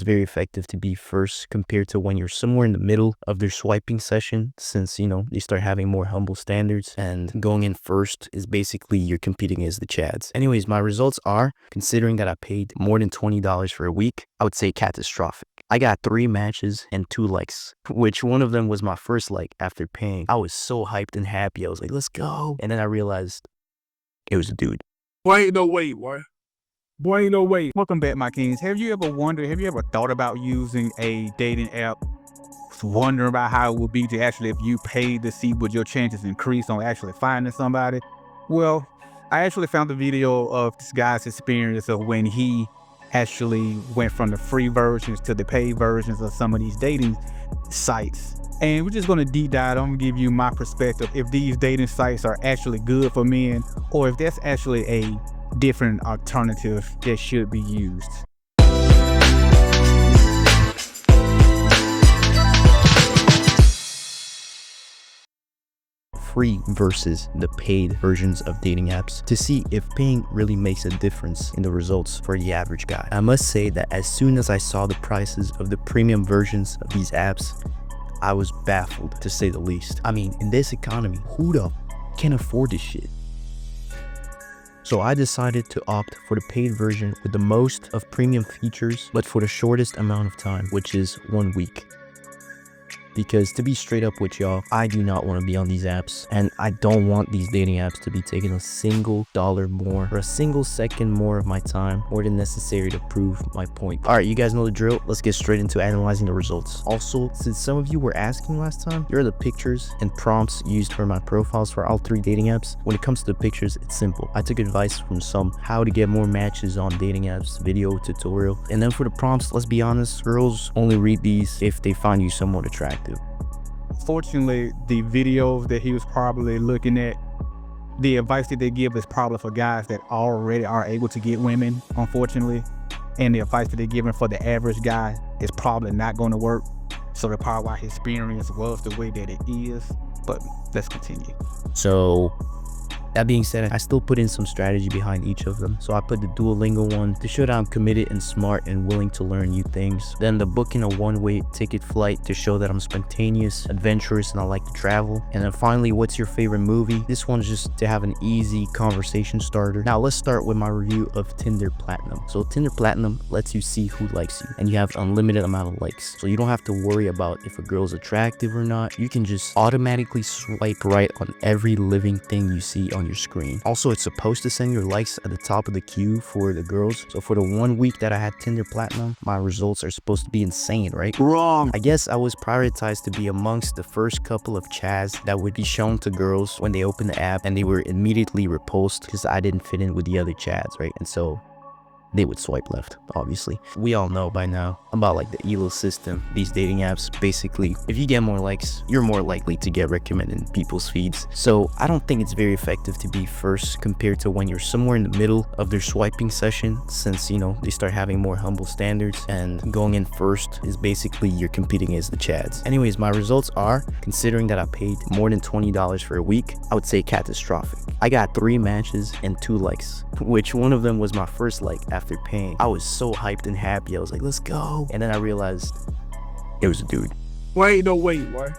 it's very effective to be first compared to when you're somewhere in the middle of their swiping session, since, they start having more humble standards, and going in first is basically you're competing against the Chads. Anyways, my results are, considering that I paid more than $20 for a week, I would say catastrophic. I got 3 matches and 2 likes, which one of them was my first like after paying. I was so hyped and happy. I was like, let's go. And then I realized it was a dude. Boy, ain't no way, boy. Boy, ain't no way. Welcome back, my kings. Have you ever thought about using a dating app, wondering about how it would be to actually, if you paid to see would your chances increase on actually finding somebody? Well, I actually found the video of this guy's experience of when he actually went from the free versions to the paid versions of some of these dating sites. And we're just going to deep dive. I'm going to give you my perspective if these dating sites are actually good for men, or if that's actually a different alternative that should be used. Free versus the paid versions of dating apps to see if paying really makes a difference in the results for the average guy. I must say that as soon as I saw the prices of the premium versions of these apps, I was baffled, to say the least. I mean, in this economy, who the can afford this shit? So I decided to opt for the paid version with the most of premium features, but for the shortest amount of time, which is 1 week. Because to be straight up with y'all, I do not want to be on these apps, and I don't want these dating apps to be taking a single dollar more or a single second more of my time, more than necessary to prove my point. Alright, you guys know the drill. Let's get straight into analyzing the results. Also, since some of you were asking last time, here are the pictures and prompts used for my profiles for all 3 dating apps. When it comes to the pictures, it's simple. I took advice from some how to get more matches on dating apps video tutorial. And then for the prompts, let's be honest, girls only read these if they find you somewhat attractive. Fortunately, the videos that he was probably looking at, the advice that they give is probably for guys that already are able to get women, unfortunately. And the advice that they're giving for the average guy is probably not going to work. So that's probably why his experience was the way that it is. But let's continue. So that being said, I still put in some strategy behind each of them. So I put the Duolingo one to show that I'm committed and smart and willing to learn new things. Then the booking a one-way ticket flight to show that I'm spontaneous, adventurous, and I like to travel. And then finally, what's your favorite movie? This one's just to have an easy conversation starter. Now let's start with my review of Tinder Platinum. So Tinder Platinum lets you see who likes you, and you have unlimited amount of likes. So you don't have to worry about if a girl's attractive or not. You can just automatically swipe right on every living thing you see on your screen. Also, it's supposed to send your likes at the top of the queue for the girls. So for the 1 week that I had Tinder Platinum, my results are supposed to be insane, right? Wrong. I guess I was prioritized to be amongst the first couple of chads that would be shown to girls when they open the app, and they were immediately repulsed because I didn't fit in with the other chads, right? And so they would swipe left, obviously. We all know by now about like the ELO system, these dating apps. Basically, if you get more likes, you're more likely to get recommended in people's feeds. So I don't think it's very effective to be first compared to when you're somewhere in the middle of their swiping session, since, they start having more humble standards, and going in first is basically you're competing against the chads. Anyways, my results are, considering that I paid more than $20 for a week, I would say catastrophic. I got 3 matches and 2 likes, which one of them was my first like after paying. I was so hyped and happy. I was like, let's go. And then I realized it was a dude. Boy, ain't no way, boy.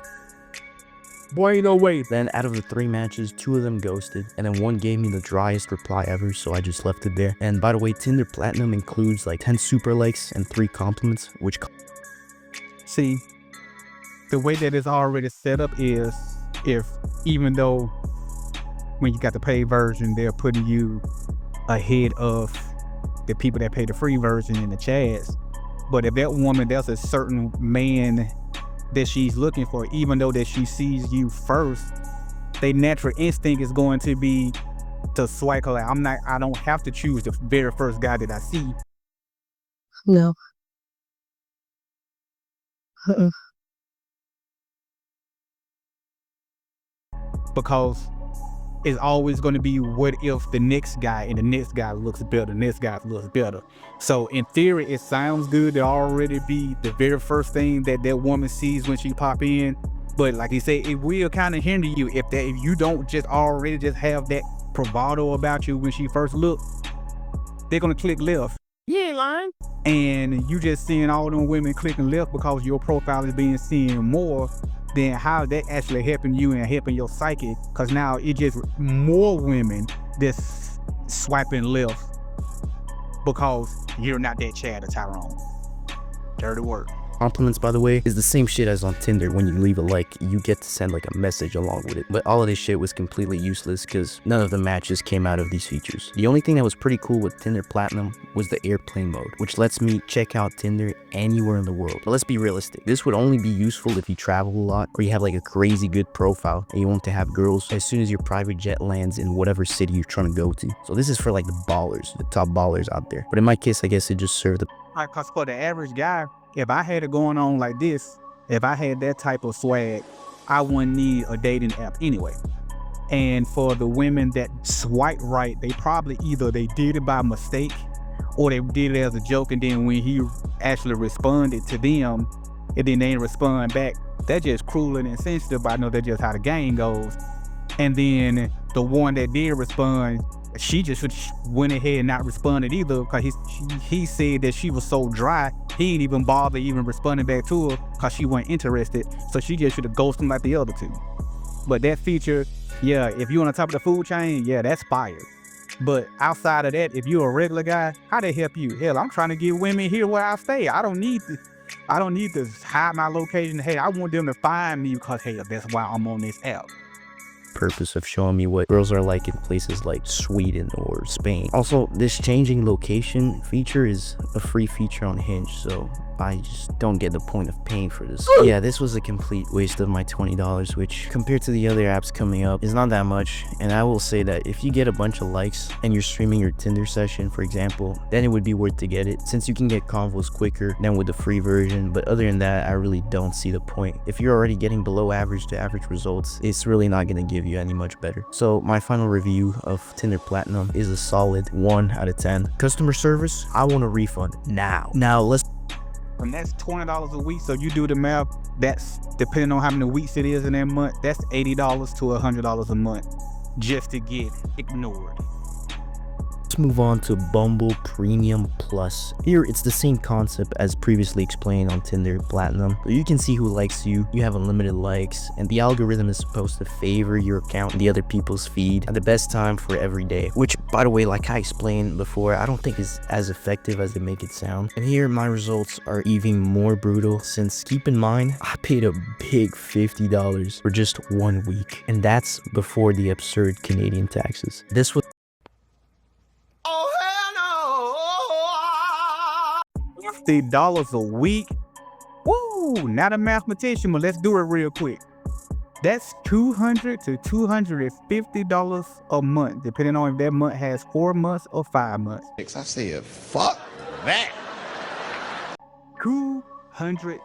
Boy, ain't no way. Then out of the 3 matches, 2 of them ghosted, and then 1 gave me the driest reply ever, so I just left it there. And by the way, Tinder Platinum includes like 10 super likes and 3 compliments, which... See, the way that it's already set up is, if even though when you got the paid version, they're putting you ahead of the people that pay the free version in the chads. But if that woman, there's a certain man that she's looking for, even though that she sees you first, their natural instinct is going to be to swipe her. Like, I don't have to choose the very first guy that I see. No. Because it's always going to be, what if the next guy and the next guy looks better, the next guy looks better. So in theory, it sounds good to already be the very first thing that that woman sees when she pop in. But like you say, it will kind of hinder you if you don't just already just have that bravado about you when she first looks. They're going to click left. You ain't lying. and you just seeing all them women clicking left because your profile is being seen more, then how that actually helping you and helping your psyche? Because now it just more women that's swiping left because you're not that Chad or Tyrone. Dirty work. Compliments, by the way, is the same shit as on Tinder. When you leave a like, you get to send like a message along with it. But all of this shit was completely useless because none of the matches came out of these features. The only thing that was pretty cool with Tinder Platinum was the airplane mode, which lets me check out Tinder anywhere in the world. But let's be realistic. This would only be useful if you travel a lot or you have like a crazy good profile and you want to have girls as soon as your private jet lands in whatever city you're trying to go to. So this is for like the ballers, the top ballers out there. But in my case, I guess it just served the Because for the average guy, if I had it going on like this, if I had that type of swag, I wouldn't need a dating app anyway. And for the women that swipe right, they probably either they did it by mistake or they did it as a joke, and then when he actually responded to them and then they didn't respond back, that's just cruel and insensitive, but I know that's just how the game goes. And then the one that did respond, she just went ahead and not responded either because he said that she was so dry, he didn't even bother even responding back to her because she wasn't interested. So she just should have ghosted him like the other two. But that feature, yeah, if you're on the top of the food chain, yeah, that's fire. But outside of that, if you're a regular guy, how they help you? Hell, I'm trying to get women here where I stay. I don't need to hide my location. Hey, I want them to find me because, hey, that's why I'm on this app. purpose of showing me what girls are like in places like Sweden or Spain. Also, this changing location feature is a free feature on Hinge, so I just don't get the point of paying for this. Yeah, this was a complete waste of my $20, which compared to the other apps coming up is not that much. And I will say that if you get a bunch of likes and you're streaming your Tinder session, for example, then it would be worth to get it, since you can get convos quicker than with the free version. But other than that, I really don't see the point. If you're already getting below average to average results, it's really not going to give you any much better. So my final review of Tinder Platinum is a solid 1 out of 10. Customer service, I want a refund now. Now let's. And that's $20 a week. So you do the math, that's depending on how many weeks it is in that month, that's $80 to $100 a month just to get ignored. Let's move on to Bumble Premium Plus. Here, it's the same concept as previously explained on Tinder Platinum. But you can see who likes you, you have unlimited likes, and the algorithm is supposed to favor your account and the other people's feed at the best time for every day. Which, by the way, like I explained before, I don't think is as effective as they make it sound. And here, my results are even more brutal, since keep in mind, I paid a big $50 for just 1 week. And that's before the absurd Canadian taxes. This was $50 a week. Woo! Not a mathematician, but let's do it real quick. That's $200 to $250 a month, depending on if that month has 4 months or 5 months. I said, fuck that. $200.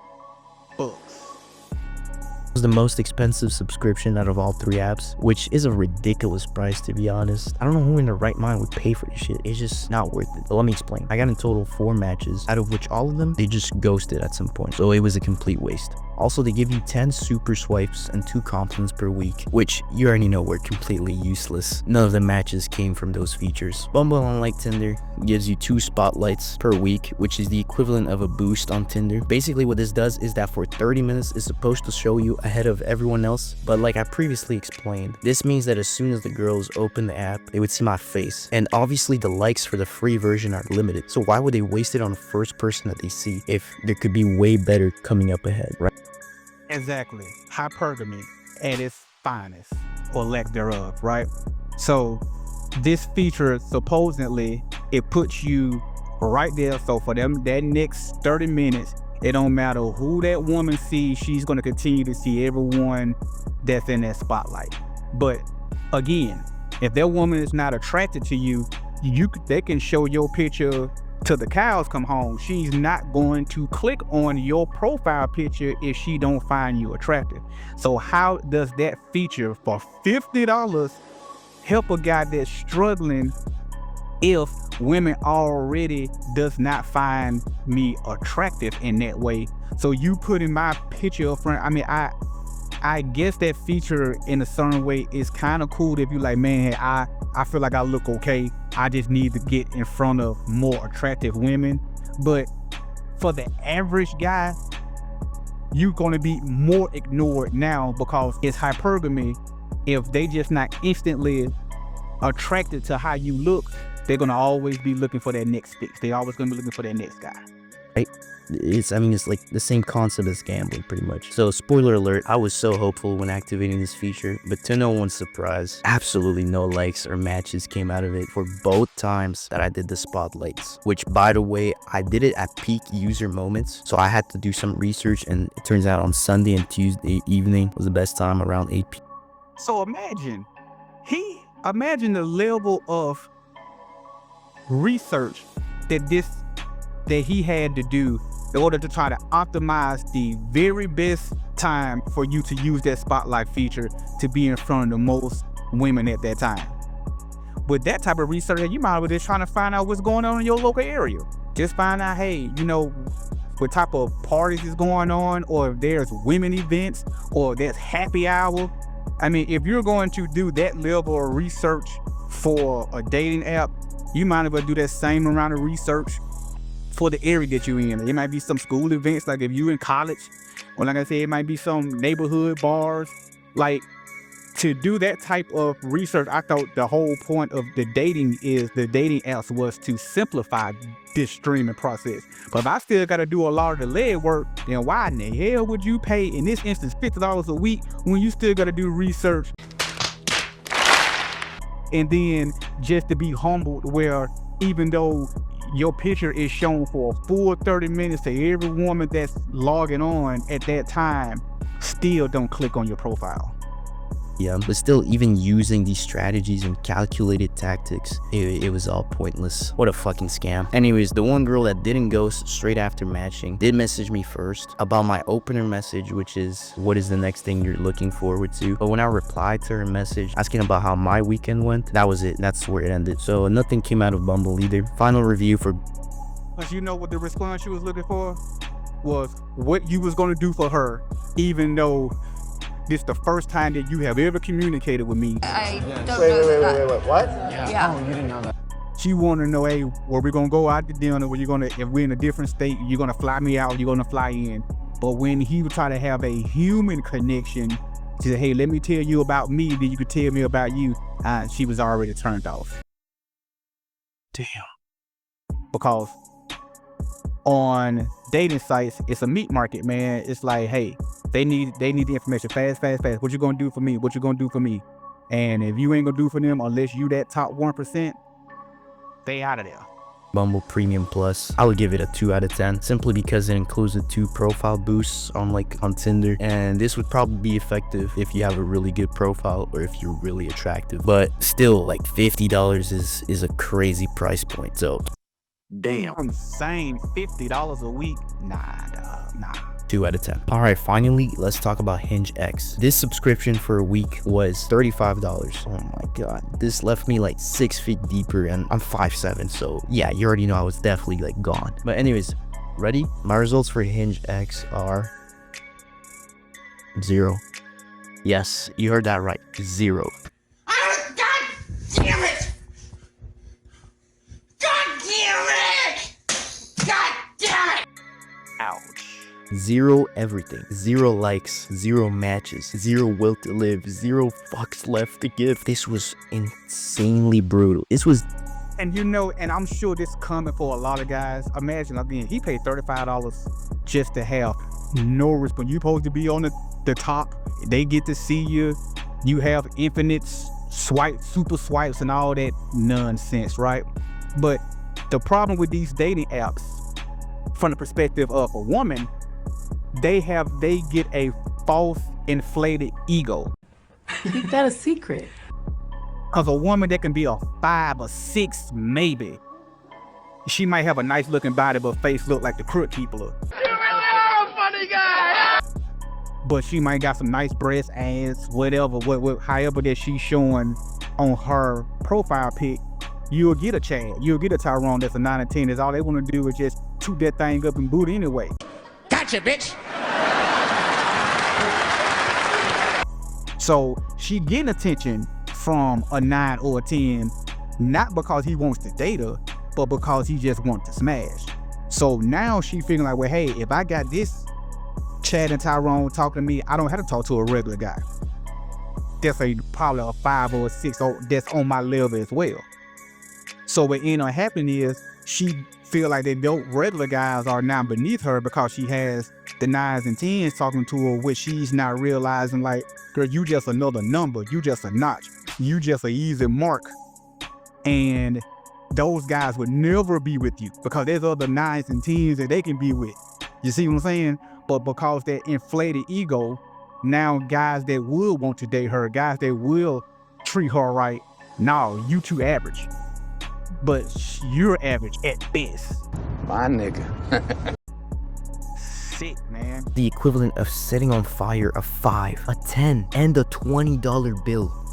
was the most expensive subscription out of all 3 apps, which is a ridiculous price, to be honest. I don't know who in their right mind would pay for this shit. It's just not worth it. But let me explain. I got in total 4 matches, out of which all of them they just ghosted at some point, so it was a complete waste. Also, they give you 10 super swipes and 2 compliments per week, which you already know were completely useless. None of the matches came from those features. Bumble, unlike Tinder, gives you 2 spotlights per week, which is the equivalent of a boost on Tinder. Basically, what this does is that for 30 minutes, it's supposed to show you ahead of everyone else. But like I previously explained, this means that as soon as the girls open the app, they would see my face. And obviously, the likes for the free version are limited. So why would they waste it on the first person that they see if there could be way better coming up ahead, right? Exactly. Hypergamy at its finest, or lack thereof, right? So this feature, supposedly, it puts you right there. So for them, that next 30 minutes, it don't matter who that woman sees, she's going to continue to see everyone that's in that spotlight. But again, if that woman is not attracted to you, they can show your picture till the cows come home. She's not going to click on your profile picture if she don't find you attractive. So how does that feature for $50 help a guy that's struggling if women already does not find me attractive in that way? So you putting my picture up front, I mean, I guess that feature in a certain way is kind of cool if you like, man, hey, I feel like I look okay. I just need to get in front of more attractive women. But for the average guy, you're gonna be more ignored now because it's hypergamy. If they just not instantly attracted to how you look, they're gonna always be looking for that next fix. They're always gonna be looking for that next guy. Right? It's like the same concept as gambling pretty much. So spoiler alert, I was so hopeful when activating this feature, but to no one's surprise, absolutely no likes or matches came out of it for both times that I did the spotlights, which by the way, I did it at peak user moments. So I had to do some research, and it turns out on Sunday and Tuesday evening was the best time, around 8 p.m. So imagine the level of research that he had to do in order to try to optimize the very best time for you to use that spotlight feature to be in front of the most women at that time. With that type of research, you might be just trying to find out what's going on in your local area. Just find out, hey, you know, what type of parties is going on, or if there's women events, or there's happy hour. I mean, if you're going to do that level of research for a dating app, you might as well do that same amount of research for the area that you're in. It might be some school events, like if you're in college, or like I said, it might be some neighborhood bars. Like, to do that type of research, I thought the whole point of the dating apps was to simplify this streaming process. But if I still got to do a lot of the leg work, then why in the hell would you pay, in this instance, $50 a week when you still got to do research? And then just to be humbled, where even though your picture is shown for a full 30 minutes to every woman that's logging on at that time, still don't click on your profile. Yeah, but still, even using these strategies and calculated tactics, it was all pointless. What a fucking scam. Anyways, the one girl that didn't ghost straight after matching did message me first about my opener message, which is, what is the next thing you're looking forward to? But when I replied to her message asking about how my weekend went, that was it. That's where it ended. So nothing came out of Bumble either. Final review for... But you know what the response she was looking for was what you was gonna do for her, even though this the first time that you have ever communicated with me. I don't know that. Wait, what? Yeah. Oh, you didn't know that. She wanted to know, hey, where we gonna go out to dinner? Where you gonna, if we're in a different state, you're gonna fly me out, you're gonna fly in. But when he would try to have a human connection, to say, hey, let me tell you about me, then you could tell me about you, she was already turned off. Damn. Because on dating sites, it's a meat market, man. It's like, hey, they need the information fast. What you gonna do for me? What you gonna do for me? And if you ain't gonna do for them unless you that top 1%, they out of there. Bumble Premium Plus, I would give it a 2 out of 10, simply because it includes the 2 profile boosts on Tinder, and this would probably be effective if you have a really good profile or if you're really attractive. But still, like, $50 is a crazy price point. So damn, Insane. $50 a week? Nah, dog, nah. 2 out of 10. All right, finally, let's talk about Hinge X. This subscription for a week was $35. Oh my god, this left me like 6 feet deeper, and I'm 5'7", so yeah, you already know I was definitely like gone. But anyways, ready? My results for Hinge X are 0. Yes, you heard that right, 0. God damn it! God damn it! God damn it! Ouch. 0 everything. 0 likes, 0 matches, 0 will to live, 0 fucks left to give. This was insanely brutal. This was... And you know, and I'm sure this coming for a lot of guys. Imagine, again, he paid $35 just to have no response. You supposed to be on the top. They get to see you. You have infinite super swipes and all that nonsense, right? But the problem with these dating apps, from the perspective of a woman, they get a false inflated ego. Keep that a secret. Cause a woman that can be a 5 or 6 maybe, she might have a nice looking body but face look like the crook people. You really are a funny guy. But she might got some nice breasts, ass, whatever, however that she's showing on her profile pic. You'll get a Chad, you'll get a Tyrone that's a 9 or 10. That's all they want to do is just toot that thing up and boot anyway. Gotcha, bitch! So she getting attention from a 9 or a 10, not because he wants to date her, but because he just wants to smash. So now she feeling like, well, hey, if I got this Chad and Tyrone talking to me, I don't have to talk to a regular guy. That's probably a 5 or a 6 that's on my level as well. So what ended up happening is she feel like that those regular guys are now beneath her because she has the 9s and 10s talking to her, which she's not realizing, like, girl, you just another number, you just a notch, you just an easy mark. And those guys would never be with you because there's other 9s and 10s that they can be with. You see what I'm saying? But because that inflated ego, now guys that will want to date her, guys that will treat her right, no, you too average. But you're average at best. My nigga. Sick, man. The equivalent of setting on fire a 5, a 10, and a $20 bill.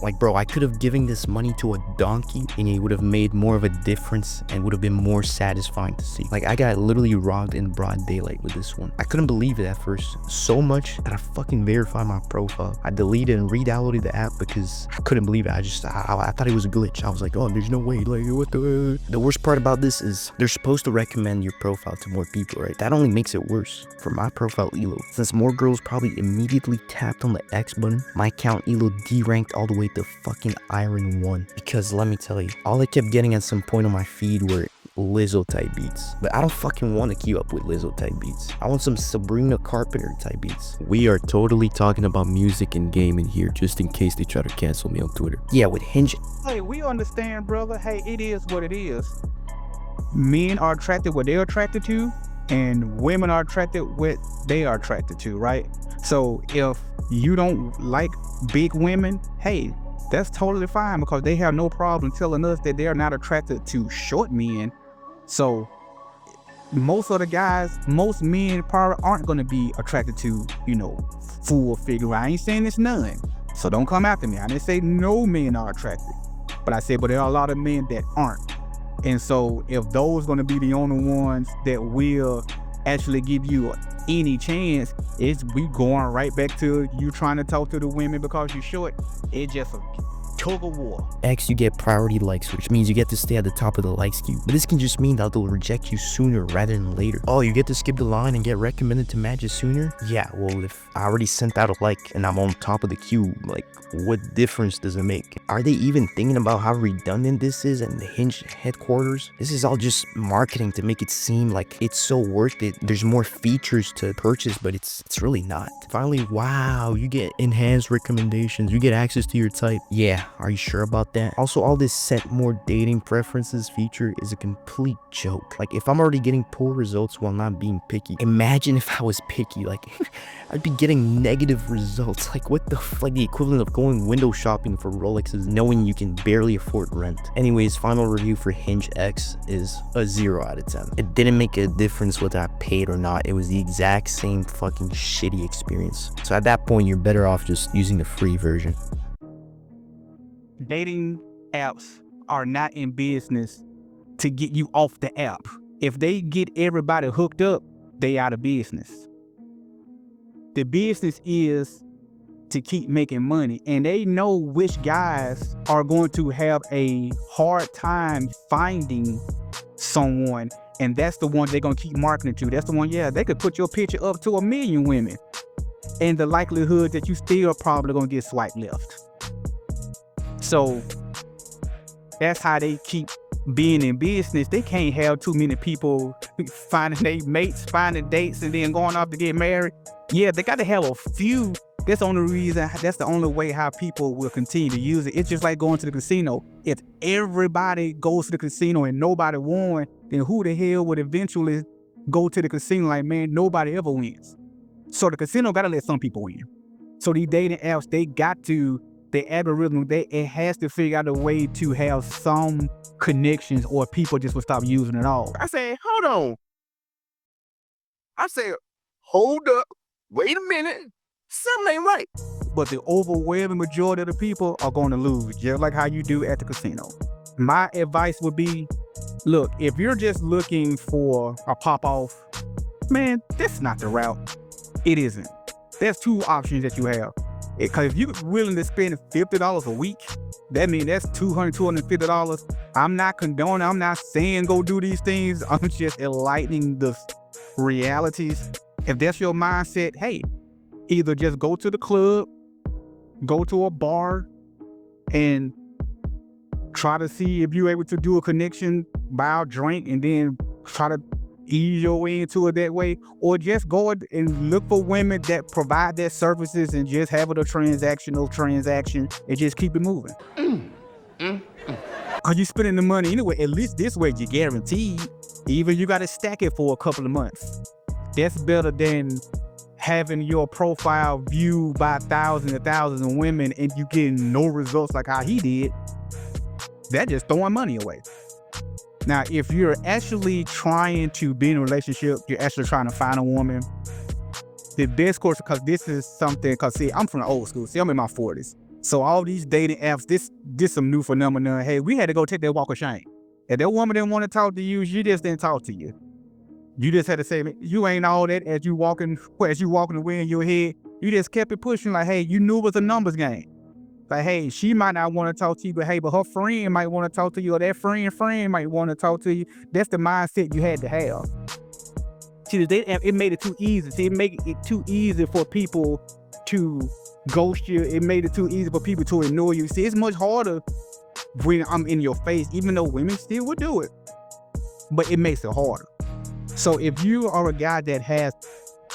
Like, bro, I could have given this money to a donkey and it would have made more of a difference and would have been more satisfying to see. Like, I got literally robbed in broad daylight with this one. I couldn't believe it at first, so much that I fucking verified my profile. I deleted and re-downloaded the app because I couldn't believe it. I thought it was a glitch. I was like, oh, there's no way. Like, what the? The worst part about this is they're supposed to recommend your profile to more people, right? That only makes it worse. For my profile Elo, since more girls probably immediately tapped on the X button, my account Elo deranked all the way to fucking Iron 1. Because let me tell you, all I kept getting at some point on my feed were Lizzo type beats. But I don't fucking want to keep up with Lizzo type beats. I want some Sabrina Carpenter type beats. We are totally talking about music and gaming here, just in case they try to cancel me on Twitter. Yeah, with Hinge. Hey, we understand, brother. Hey, it is what it is. Men are attracted what they're attracted to, and women are attracted what they are attracted to, right? So if you don't like big women, hey, that's totally fine because they have no problem telling us that they're not attracted to short men. So most of the guys, most men probably aren't going to be attracted to, you know, full figure. I ain't saying it's none. So don't come after me. I didn't say no men are attracted. But I said, but there are a lot of men that aren't. And so if those going to be the only ones that will actually give you any chance, we going right back to you trying to talk to the women because you're short. It's just a tug of war. X, you get priority likes, which means you get to stay at the top of the likes queue. But this can just mean that they'll reject you sooner rather than later. Oh, you get to skip the line and get recommended to matches sooner? Yeah, well, if I already sent out a like and I'm on top of the queue, like, what difference does it make? Are they even thinking about how redundant this is and the Hinge headquarters? This is all just marketing to make it seem like it's so worth it. There's more features to purchase, but it's really not. Finally, wow, you get enhanced recommendations. You get access to your type. Yeah, are you sure about that? Also, all this set more dating preferences feature is a complete joke. Like, if I'm already getting poor results while not being picky, imagine if I was picky. Like, I'd be getting negative results. Like, what the f, like the equivalent of going window shopping for Rolexes knowing you can barely afford rent. Anyways, final review for Hinge X is a 0 out of 10. It didn't make a difference whether I paid or not. It was the exact same fucking shitty experience. So at that point, you're better off just using the free version. Dating apps are not in business to get you off the app. If they get everybody hooked up, they out of business. The business is to keep making money, and they know which guys are going to have a hard time finding someone, and that's the one they're gonna keep marketing to. That's the one, yeah, they could put your picture up to 1 million women, and the likelihood that you still probably gonna get swiped left. So that's how they keep being in business. They can't have too many people finding their mates, finding dates, and then going off to get married. Yeah, they got to have a few. That's the only reason, that's the only way how people will continue to use it. It's just like going to the casino. If everybody goes to the casino and nobody won, then who the hell would eventually go to the casino? Like, man, nobody ever wins. So the casino got to let some people win. So these dating apps, they got to, the algorithm, it has to figure out a way to have some connections, or people just will stop using it all. I said, hold on. I said, hold up. Wait a minute. Something ain't right. But the overwhelming majority of the people are going to lose, just like how you do at the casino. My advice would be, look, if you're just looking for a pop-off, man, that's not the route. It isn't. There's two options that you have. Because if you're willing to spend $50 a week, that means that's $250. I'm not condoning, I'm not saying go do these things. I'm just enlightening the realities. If that's your mindset, hey, either just go to the club, go to a bar, and try to see if you're able to do a connection, buy a drink, and then try to ease your way into it that way, or just go and look for women that provide their services and just have it a transactional transaction and just keep it moving. Cause you spending the money anyway, at least this way you're guaranteed. Even you gotta stack it for a couple of months. That's better than having your profile viewed by thousands and thousands of women and you getting no results like how he did. That's just throwing money away. Now, if you're actually trying to be in a relationship, you're actually trying to find a woman, the best course, because this is something, because see, I'm from the old school. See, I'm in my 40s. So all these dating apps, this some new phenomenon. Hey, we had to go take that walk of shame. If that woman didn't want to talk to you, she just didn't talk to you. You just had to say, you ain't all that as you walking away in your head. You just kept it pushing like, hey, you knew it was a numbers game. Like, hey, she might not want to talk to you, but hey, but her friend might want to talk to you, or that friend might want to talk to you. That's the mindset you had to have. See, the dating app, it made it too easy. See, it made it too easy for people to ghost you. It made it too easy for people to ignore you. See, it's much harder when I'm in your face, even though women still would do it. But it makes it harder. So if you are a guy that has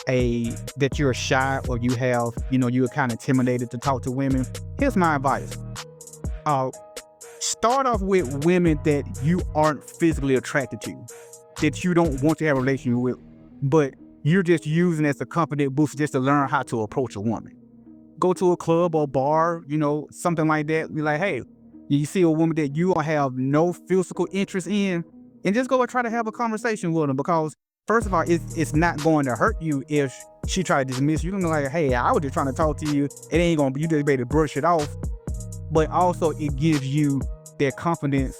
that you're shy, or you have, you're kind of intimidated to talk to women, here's my advice. Start off with women that you aren't physically attracted to, that you don't want to have a relationship with, but you're just using as a confident boost just to learn how to approach a woman. Go to a club or bar, something like that. Be like, hey, you see a woman that you have no physical interest in, and just go and try to have a conversation with her, because first of all, it's not going to hurt you if she try to dismiss you. You're gonna be like, hey, I was just trying to talk to you. It ain't gonna be, you just better brush it off. But also it gives you that confidence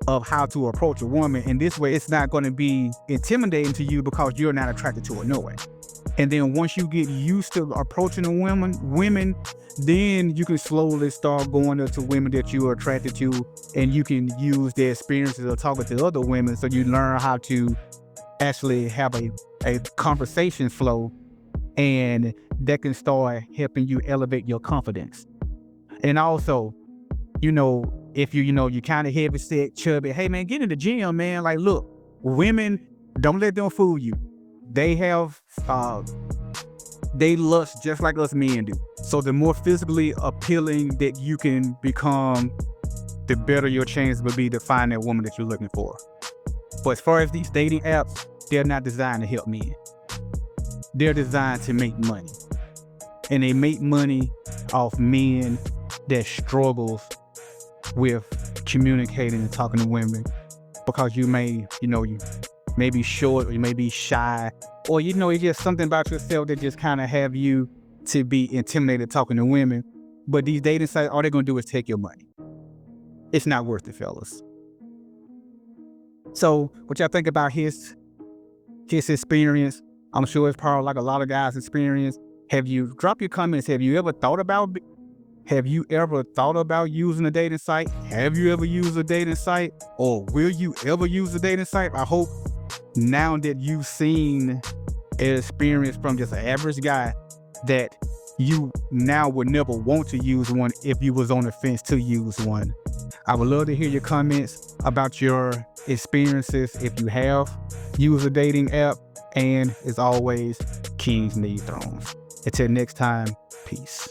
of how to approach a woman. And this way it's not gonna be intimidating to you because you're not attracted to her no way. And then once you get used to approaching a women, then you can slowly start going up to women that you are attracted to, and you can use their experiences of talking to other women, so you learn how to actually have a conversation flow, and that can start helping you elevate your confidence. And also, if you kind of heavy set, chubby, hey man, get in the gym, man. Like, look, women, don't let them fool you. They have, they lust just like us men do. So the more physically appealing that you can become, the better your chance will be to find that woman that you're looking for. But as far as these dating apps, they're not designed to help men. They're designed to make money. And they make money off men that struggles with communicating and talking to women, because you may be short, or you may be shy, or it's just something about yourself that just kind of have you to be intimidated talking to women. But these dating sites, all they're gonna do is take your money. It's not worth it, fellas. So what y'all think about his experience? I'm sure it's probably like a lot of guys' experience. Drop your comments. Have you ever thought about using a dating site? Have you ever used a dating site? Or will you ever use a dating site? I hope now that you've seen an experience from just an average guy, that you now would never want to use one if you was on the fence to use one. I would love to hear your comments about your experiences if you have used a dating app. And as always, kings need thrones. Until next time, peace.